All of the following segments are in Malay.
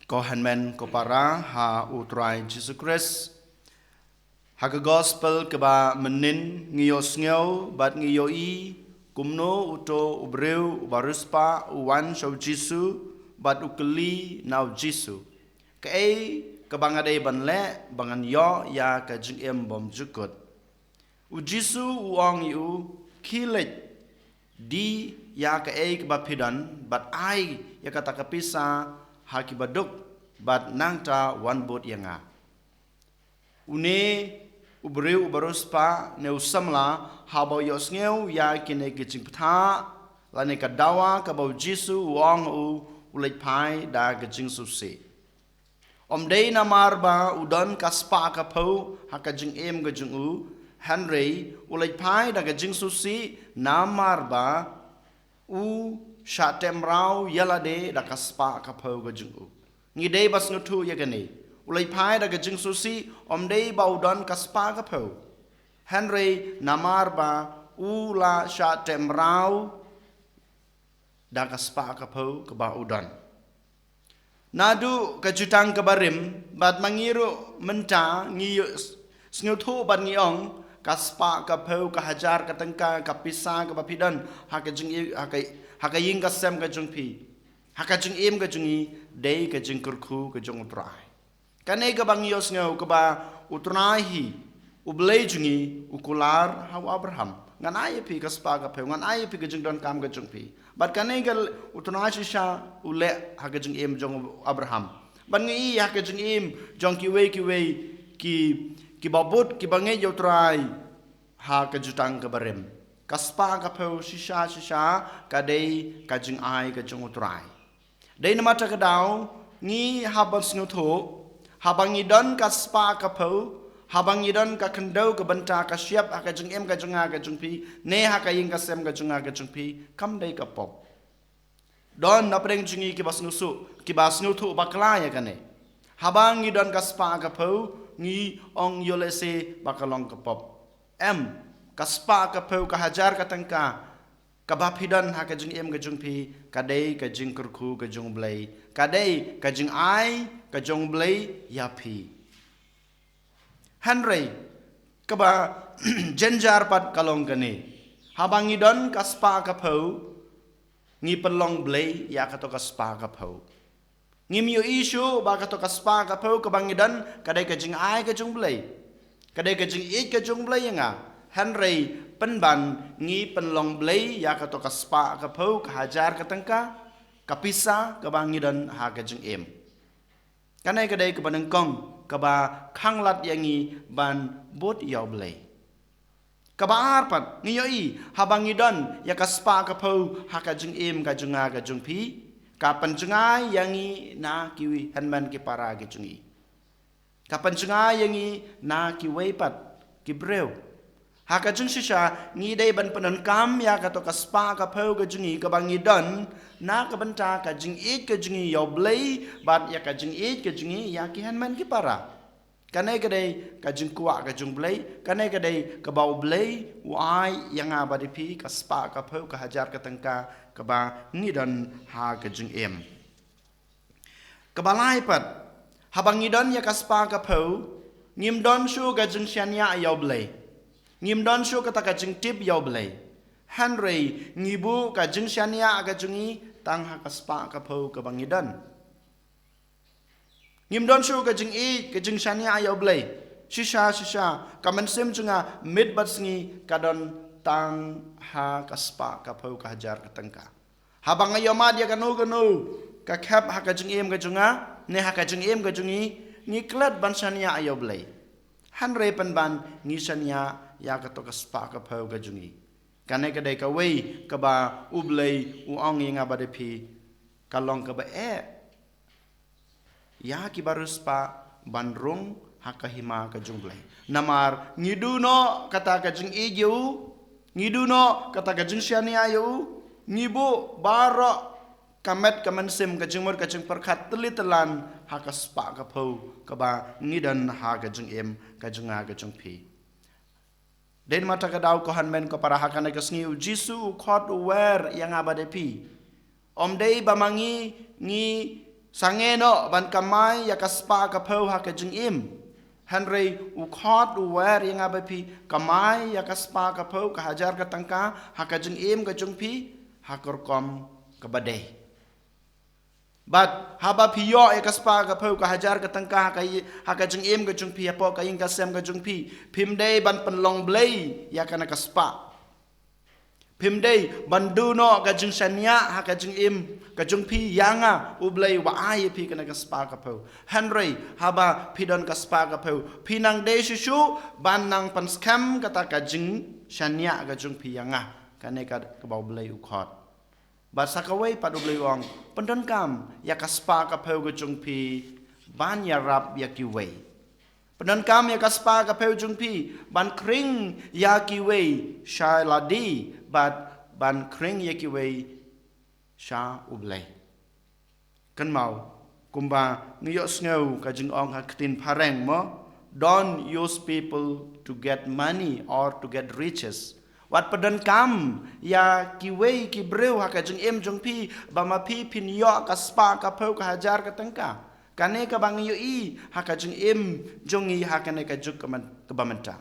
Ko hanmen ko para ha utrai Jesus Christ. Ha ke gospel ke ba menin ngiyo sngew bat ngiyo i kumno uto ubreu ubaruspa uwan shau Jesus bat ukeli nau Jesus. Ke ke bangade ban le bangan yo ya ke jing em bom jukut. U Jesus uong yu kilet di ya ke ba pidan bat ai ya kata kapisa haki baduk bat nangta wan bot yanga. Une ubreu ubaruspa ne usamla habau yosngeu ya kine gijing ptha lane kadawa kabau jisu uong ulej pai da gijing susi. Dei namar ba udon kaspa kapau haka jing em gijing Henry ulej pai da gijing susi namar ba shatem rau yalade da kaspa kapau gijing ngidei bas ngutu yagani ulai pai da gajing susi dei baudon kaspa kapau Henry namar ba ula shatem rau da kaspa kapau ke baudon nadu kajutang kabarim bat mangiru menta ngiyo snguthu bat ngiong kaspa kapau kahajar katengka kapisa kapapidan hakaying kasem kajungpi hakajung im kajungi dei kajung kurku kajung utrai kanai kabang yos ngau kaba utrahi ublei jungi ukular hawa Abraham ngan ai pi kaspa ka pe ngan ai pi kajung don kam kajung pi bat kanai gal utrahi sha ule hakajung im jong Abraham ban ngi hakajung im jong kiwe ki babut ki bangai utrai ha kajutang kabarem kaspa ka pe shisha kadei kajung ai kajung utrai Dei nama takadau ngi habang snuto habang idon kaspa kapau habang idon ka kendau ka benta ka siap ka jeng em ka jenga ka jengpi ne ha ka ying ka sem ka jenga ka jengpi kam dei ka pop don na preng jingi ki basnusu ki basnutu bakla ya kane habang idon kaspa kapau ngi ong yolese bakalong ka pop kaspa kapau ka hajar ka tangka kabapidan ha kajing em kajung pi kadai kajing kurku kajung blai kadai kajing ai kajung blai yapi Henry kaba jenjar pat kalong kane habangi don kaspa kapau ngi pelong blai ya kato kaspa kapau ngi mio isu ba kato kaspa kapau kabangi don kadai kajing ai kajung blai kadai kajing i kajung blai nga Henry penban ngi penlong blai ya kato kaspa kapau kahajar katengka kapisa kabangi dan ha kajeng em kanai kadai kebanengkong kaba khanglat yangi ban bot yaw blai kaba arpat ngiyoi habangi dan ya kaspa kapau ha kajeng em kajunga kajung pi kapan jengai yangi na kiwi hanman ki para kajungi kapan jengai yangi na kiwei pat kibreu Hakajung sisa ngi dei ban penon kam ya kato kaspa kapau kajungi kabangi don na kabenta kajing it kajungi yaw blai bat ya kajing it kajungi ya ki hanman ki para kanai kadai kajung kuwa kajung blai kanai kadai kabau blai wai yang abadipi kaspa kapau kahajar katengka kaba ngi don ha kajung em kabalai pat habangi don ya kaspa kapau ngim don shu kajung syania yaw blai ngim don shu kata kajing tip yaw blai Henry ngibu kajing syania kajungi tang hakaspa kapau kabangi don ngim don shu kajing i kajing syania yaw blai shisha kamen sim junga mid batsngi kadon tang hakaspa kapau kahajar katengka habang ayo ma dia kanu ka khap hakajing em kajunga ne hakajing em kajungi ngiklat ban syania yaw blai Henry penban ngi syania ya kato kaspa kapau kajungi kanai kadai kawei kaba ublai uong yang abadapi kalong kaba ya kibarus pa bandrung hakahima kajung blai namar ngiduno kata kajung iju ngiduno kata kajung syania yu ngibu baro kamet kamansim kajung mur kajung perkat telitelan hakaspa kapau kaba ngidan ha kajung em kajunga kajung pi Den mata kadau ko hanmen ko para hakana kasngi Jisu khot wer yang abade pi. Dei bamangi ngi sangeno ban kamai ya kaspa ka phau ha ka jing im Henry u khot u wer yang abapi kamai ya kaspa ka phau ka hajar ka tangka ha ka jing im ka jung pi ha kor kom ka badai but haba piyo ya kaspa ka phau ka hajar ka tangka ha ka jing im ka jung pi apo ka ing ka sem ka jung pi phim dei ban penlong blei ya kana kaspa phim dei bandu no ka jung sanya ha ka jung im ka jung pi yanga ublei wa ai pi kana ka spa ka phau Henry haba pidon ka spa ka phau pinang dei shu ban nang pan scam kata ka jung sanya ka jung pi yanga kane ka bau blei u khot ba sakawai pad ublei wong pendon kam ya ka spa ka phau ka jung pi ban ya rap ya ki wei pendon kam ya ka spa ka phau jung pi ban kring ya ki wei shai ladi but ban kring ya ki wei sha ublei kan mau kumba ngiyok sneu ka jing ong ha ktin pareng mo don't use people to get money or to get riches wat padan kam ya ki wei ki breu ha ka jing em jong pi ba ma pi pin yo ka spa ka phau ka hajar ka tangka kane ka bang yo i ha ka jing em jong i ha kane ka juk ka bamanta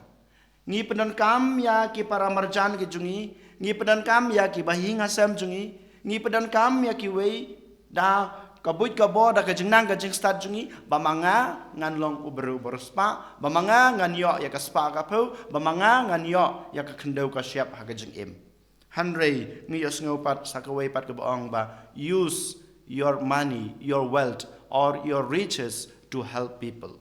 ngi padan kam ya ki para marjan ki jungi ngi padan kam ya ki bahi ngasam jungi ngi padan kam ya ki wei da kabut ka bo da ka jingnang ka jing start jungi bamanga ngan long ubru borospa bamanga ngan yo ya ka spa ka phau bamanga ngan yo ya ka khendau ka siap ha ka jing em Henry ngi yo sngo pat sakawai pat ka bong ba use your money your wealth or your riches to help people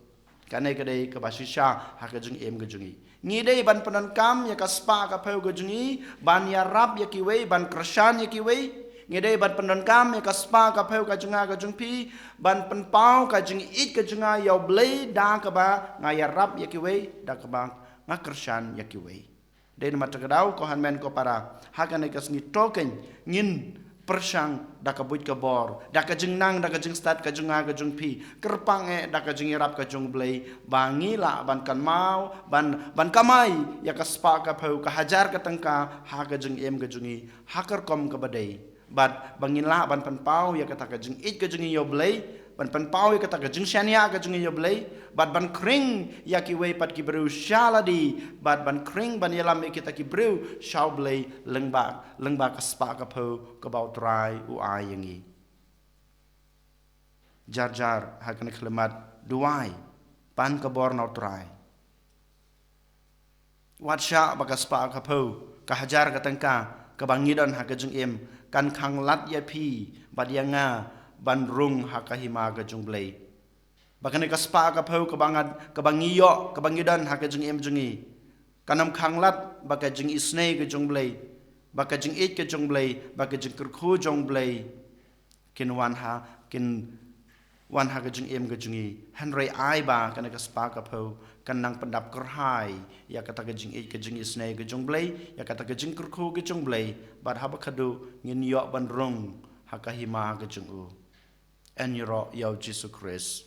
kane ka dei ka basisha ha ka jing em ka jungi ngi dei ban panan kam ya ka spa ka phau ka jungi ban ya rap ya ki wei ban krashan ya ki wei ngi dei ban panan kam ya ka spa ka phau ka junga ka jung pi ban pan pau ka jing it ka junga ya blei da ka ba nga ya rap ya ki wei da ka ba nga krashan ya ki wei dei na matagadaw ko han men ko para ha ka ne ka sngi token ngin persang da ka buit ka bor da ka jing nang da ka jing start ka junga ka jung pi kerpang da ka jing rap ka jung blei bangila ban kan mau ban kamai ya ka spa ka phau ka hajar ka tangka ha ka jing em ka jungi hakar kom ka badai bat bangila ban pan pau ya ka ta ka jing it ka jungi yo blei ban pan pau ya ka ta ka jing shania ka jungi yo blei bat ban kring ya ki wei pat ki bru shaladi bat ban kring ban yalam ya kita ki bru shau blei lengba ka spa ka phau ka bau trai u ai yangi jar ha kan khlemat duai pan ka bor nau trai wat sha ba ka spa ka phau ka hajar ka tangka ka bangidon ha ka jung em kan khang lat ya pi bat yanga ban rung ha ka hima ka jung blei bakane ka spa ka phau ka bangat ka bangiyo ka bangidan ha ka jing em jungi kanam khanglat baka jing isnei ka jung blei baka jing it ka jung blei baka jing kurkhu jung blei kin wan ha ka jing em ka jungi Henry ai ba kana ka spa ka phau kan nang pandap kerhai ya kata ka jing it ka jing isnei ka jung blei ya kata ka jing kurkhu ka jung blei bat ha ba khadu ngin yo ban rung ha ka hima ka jung u en yoro yo Jesus Christ.